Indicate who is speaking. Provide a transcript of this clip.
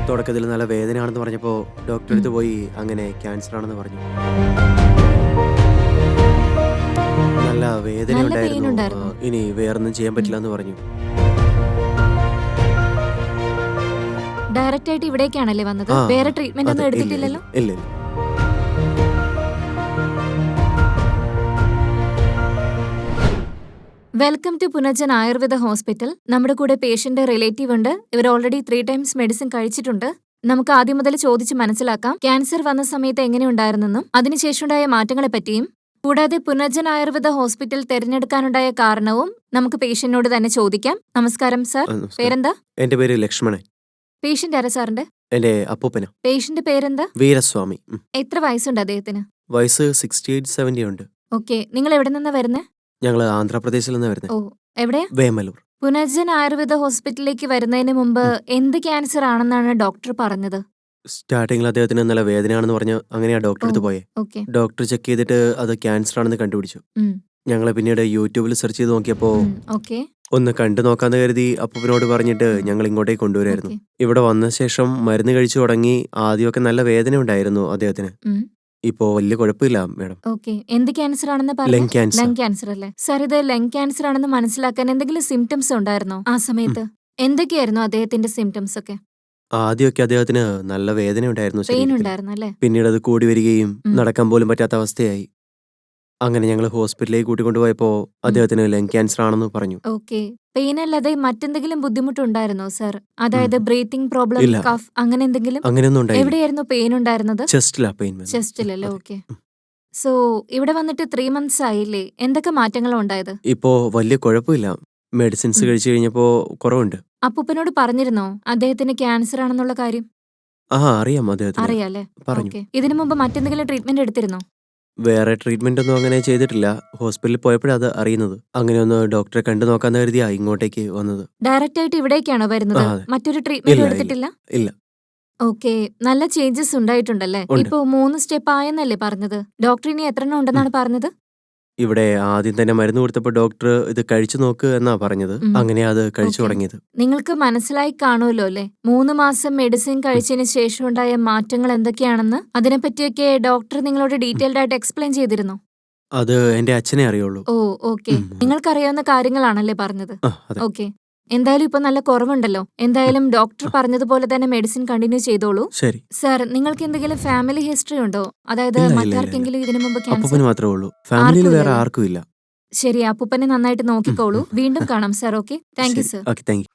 Speaker 1: തുടക്കത്തിൽ നല്ല വേദനയാണെന്ന് പറഞ്ഞപ്പോൾ ഡോക്ടറെ
Speaker 2: ഉം.
Speaker 1: അടുത്ത് പോയി അങ്ങനെ ക്യാൻസർ ആണെന്ന് പറഞ്ഞു. നല്ല വേദന
Speaker 2: നല്ല പെയിൻ
Speaker 1: ഉണ്ടായിരുന്നു.
Speaker 2: ഉണ്ടായിരുന്നോ?
Speaker 1: ഇനി വേറൊന്നും ചെയ്യാൻ
Speaker 2: ഉം.
Speaker 1: പറ്റില്ല എന്ന് പറഞ്ഞു.
Speaker 2: ഡയറക്റ്റ് ആയിട്ട് ഇവിടേക്കാണല്ലേ വന്നത്?
Speaker 1: ആ
Speaker 2: വേറെ ട്രീറ്റ്മെന്റ്
Speaker 1: അതെ,
Speaker 2: ഒന്നും
Speaker 1: ഇല്ല ഇല്ല
Speaker 2: എടുത്തിട്ടില്ലല്ലോ?
Speaker 1: ഇല്ല ഇല്ല.
Speaker 2: Welcome to Punarjan Ayurveda hospital. നമ്മുടെ കൂടെ പേഷ്യന്റ് റിലേറ്റീവ് ഉണ്ട്. ഇവർ ഓൾറെഡി 3 ടൈംസ് മെഡിസിൻ കഴിച്ചിട്ടുണ്ട്. നമുക്ക് ആദ്യം മുതൽ ചോദിച്ച് മനസ്സിലാക്കാം ക്യാൻസർ വന്ന സമയത്ത് എങ്ങനെയുണ്ടായിരുന്നെന്നും അതിനുശേഷമുണ്ടായ മാറ്റങ്ങളെ പറ്റിയും കൂടാതെ പുനർജൻ ആയുർവേദ ഹോസ്പിറ്റൽ തിരഞ്ഞെടുക്കാനുണ്ടായ കാരണവും നമുക്ക് പേഷ്യന്റിനോട് തന്നെ ചോദിക്കാം. നമസ്കാരം സർ,
Speaker 1: നമസ്കാരം.
Speaker 2: പേരെന്താ?
Speaker 1: എൻ്റെ പേര് ലക്ഷ്മണൻ.
Speaker 2: പേഷ്യന്റ് ആരാ സാറിന്റെ?
Speaker 1: എൻ്റെ അപ്പൂപ്പന
Speaker 2: പേഷ്യന്റ് പേരെന്താ?
Speaker 1: വീരസ്വാമി.
Speaker 2: എത്ര വയസ്സുണ്ട് അദ്ദേഹത്തിന്?
Speaker 1: വയസ്സ് 68-70 ഉണ്ട്.
Speaker 2: ഓക്കെ, നിങ്ങൾ എവിടെ നിന്നാ വരുന്നേ?
Speaker 1: ഞങ്ങൾ ആന്ധ്രാപ്രദേശിൽ നിന്ന് വരുന്നത്.
Speaker 2: ഓ, എവിടെയാ?
Speaker 1: വേമലൂർ.
Speaker 2: പുനർജൻ ആയുർവേദ ഹോസ്പിറ്റലിലേക്ക് വരുന്നതിന് മുമ്പ് എന്ത് ക്യാൻസർ ആണെന്നാണ് ഡോക്ടർ പറഞ്ഞത്?
Speaker 1: സ്റ്റാർട്ടിങ്ങിൽ അദ്ദേഹത്തിന് നല്ല വേദനയാണെന്ന് പറഞ്ഞ് അങ്ങനെയാ ഡോക്ടറെ അടുത്ത്
Speaker 2: ഓ,
Speaker 1: പോയെ.
Speaker 2: ഓക്കെ.
Speaker 1: ഡോക്ടർ ചെക്ക് ചെയ്തിട്ട് അത് ക്യാൻസർ ആണെന്ന് കണ്ടുപിടിച്ചു. ഞങ്ങൾ പിന്നീട് യൂട്യൂബിൽ സെർച്ച് ചെയ്ത് നോക്കിയപ്പോൾ
Speaker 2: ഓക്കെ.
Speaker 1: ഒന്ന് കണ്ടു നോക്കാന്ന് കരുതി അപ്പൂപ്പനോട് പറഞ്ഞിട്ട് ഞങ്ങൾ ഇങ്ങോട്ടേക്ക് കൊണ്ടുവരായിരുന്നു.
Speaker 2: ഓക്കെ.
Speaker 1: ഇവിടെ വന്ന ശേഷം മരുന്ന് കഴിച്ചു തുടങ്ങി. ആദ്യമൊക്കെ നല്ല വേദന ഉണ്ടായിരുന്നു അദ്ദേഹത്തിന്.
Speaker 2: ഉം.
Speaker 1: ഇപ്പോ വലിയ കുഴപ്പമില്ല മാഡം.
Speaker 2: ഓക്കെ. എന്ത് ക്യാൻസർ ആണെന്ന് പറഞ്ഞു?
Speaker 1: Lung cancer.
Speaker 2: ലങ് ക്യാൻസർ അല്ലേ സാർ? ഇത് ലങ് ക്യാൻസർ ആണെന്ന് മനസ്സിലാക്കാൻ എന്തെങ്കിലും സിംറ്റംസ് ഉണ്ടായിരുന്നോ ആ സമയത്ത്? എന്തൊക്കെയായിരുന്നു അദ്ദേഹത്തിന്റെ സിംറ്റംസ് ഒക്കെ?
Speaker 1: ആദ്യമൊക്കെ അദ്ദേഹത്തിന് നല്ല വേദന ഉണ്ടായിരുന്നു
Speaker 2: പെയിൻ
Speaker 1: ശരീരത്തിൽ.
Speaker 2: ഉണ്ടായിരുന്നു അല്ലേ?
Speaker 1: പിന്നീട് അത് കൂടി വരികയും
Speaker 2: ഉം.
Speaker 1: നടക്കാൻ പോലും പറ്റാത്ത അവസ്ഥയായി. അങ്ങനെ ഞങ്ങൾ ഹോസ്പിറ്റലിലേക്ക് കൂട്ടിക്കൊണ്ടുപോയപ്പോൾ അദ്ദേഹത്തിന് ലങ് ക്യാൻസർ ആണെന്ന് പറഞ്ഞു.
Speaker 2: ഓക്കെ. പെയിൻ അല്ലാതെ മറ്റെന്തെങ്കിലും ബുദ്ധിമുട്ടുണ്ടായിരുന്നോ സാർ? അതായത് ബ്രീത്തിങ് പ്രോബ്ലം,
Speaker 1: ഇല്ല.
Speaker 2: കഫ് അങ്ങനെ എന്തെങ്കിലും?
Speaker 1: അങ്ങനെയൊന്നും ഉണ്ടായില്ല.
Speaker 2: എവിടെയായിരുന്നു പെയിൻ ഉണ്ടായിരുന്നത്?
Speaker 1: ചെസ്റ്റിലാ പെയിൻ വന്നത്.
Speaker 2: ചെസ്റ്റിലല്ലേ?
Speaker 1: അതെ.
Speaker 2: ഓക്കെ. സോ ഇവിടെ വന്നിട്ട് 3 മന്ത്സ് ആയില്ലേ? എന്തൊക്കെ മാറ്റങ്ങളാ ഉണ്ടായത്?
Speaker 1: ഇപ്പോ വലിയ കുഴപ്പമില്ല. മെഡിസിൻസ്
Speaker 2: ഉം.
Speaker 1: കഴിച്ചു കഴിഞ്ഞപ്പോൾ കുറവുണ്ട്.
Speaker 2: അപ്പൂപ്പനോട് പറഞ്ഞിരുന്നോ അദ്ദേഹത്തിന് ക്യാൻസർ ആണെന്നുള്ള കാര്യം?
Speaker 1: അറിയാം അദ്ദേഹത്തിന്.
Speaker 2: അറിയാല്ലേ?
Speaker 1: പറഞ്ഞു.
Speaker 2: ഓക്കെ. ഇതിനു മുമ്പ് മറ്റെന്തെങ്കിലും ട്രീറ്റ്മെന്റ് എടുത്തിരുന്നോ?
Speaker 1: വേറെ ട്രീറ്റ്മെന്റ് ഒന്നും അങ്ങനെ ചെയ്തിട്ടില്ല. ഹോസ്പിറ്റലിൽ പോയപ്പോഴാണ് അത് അറിയുന്നത്. അങ്ങനെ ഒന്ന് ഡോക്ടറെ കണ്ടു നോക്കാന്ന് കരുതിയാ ഇങ്ങോട്ടേക്ക് വന്നത്.
Speaker 2: ഡയറക്റ്റ് ആയിട്ട് ഇവിടേക്കാണോ വരുന്നത്?
Speaker 1: അതെ.
Speaker 2: മറ്റൊരു ട്രീറ്റ്മെന്റ്
Speaker 1: ഇല്ല
Speaker 2: എടുത്തിട്ടില്ല?
Speaker 1: ഇല്ല.
Speaker 2: ഓക്കെ. നല്ല ചേഞ്ചസ് ഉണ്ടായിട്ടുണ്ടല്ലേ?
Speaker 1: ഉണ്ട്.
Speaker 2: ഇപ്പോ 3 സ്റ്റെപ്പ് ആയെന്നല്ലേ പറഞ്ഞത്? ഡോക്ടർ ഇനി എത്രണ്ണം ഉണ്ടെന്നാണ് പറഞ്ഞത്?
Speaker 1: ഇവിടെ ആദ്യം തന്നെ മരുന്ന് കൊടുത്തപ്പോൾ ഡോക്ടർ ഇത് കഴിച്ചു നോക്ക് എന്നാ പറഞ്ഞത്.
Speaker 2: ഉം.
Speaker 1: അങ്ങനെയാ അത് കഴിച്ചു
Speaker 2: ഓക്കെ.
Speaker 1: തുടങ്ങിയത്.
Speaker 2: നിങ്ങൾക്ക് മനസ്സിലായി കാണുമല്ലോ അല്ലേ? 3 മാസം മെഡിസിൻ കഴിച്ചതിന് ശേഷം ഉണ്ടായ മാറ്റങ്ങൾ എന്തൊക്കെയാണെന്ന്? അതിനെപ്പറ്റിയൊക്കെ ഡോക്ടർ നിങ്ങളോട് ഡീറ്റെയിൽഡ് ആയിട്ട് എക്സ്പ്ലെയിൻ ചെയ്തിരുന്നോ?
Speaker 1: അത് എന്റെ അച്ഛനെ അറിയുള്ളൂ.
Speaker 2: ഓ, ഓക്കെ. നിങ്ങൾക്കറിയാവുന്ന കാര്യങ്ങളാണല്ലേ പറഞ്ഞത്?
Speaker 1: അതെ.
Speaker 2: ഓക്കെ. എന്തായാലും ഇപ്പൊ നല്ല കുറവുണ്ടല്ലോ. എന്തായാലും ഡോക്ടർ പറഞ്ഞതുപോലെ തന്നെ മെഡിസിൻ കണ്ടിന്യൂ ചെയ്തോളൂ.
Speaker 1: ശരി.
Speaker 2: സർ, നിങ്ങൾക്ക് എന്തെങ്കിലും ഫാമിലി ഹിസ്റ്ററി ഉണ്ടോ? അതായത്
Speaker 1: ഇല്ല ഇല്ല ഇല്ല ഇല്ല.
Speaker 2: മറ്റാർക്കെങ്കിലും ഇതിനു മുമ്പ് ക്യാൻസർ?
Speaker 1: അപ്പൂപ്പന് മാത്രമേ ഉള്ളൂ. ഫാമിലിയിൽ
Speaker 2: ആർക്കും
Speaker 1: വേറെ
Speaker 2: ഇല്ലല്ലോ.
Speaker 1: ആർക്കും ഇല്ല.
Speaker 2: ശരി, അപ്പൂപ്പനെ നന്നായിട്ട് നോക്കിക്കോളൂ. വീണ്ടും കാണാം സർ. ഓക്കെ. താങ്ക് യു
Speaker 1: ശരി.
Speaker 2: സർ.
Speaker 1: Okay, thank you.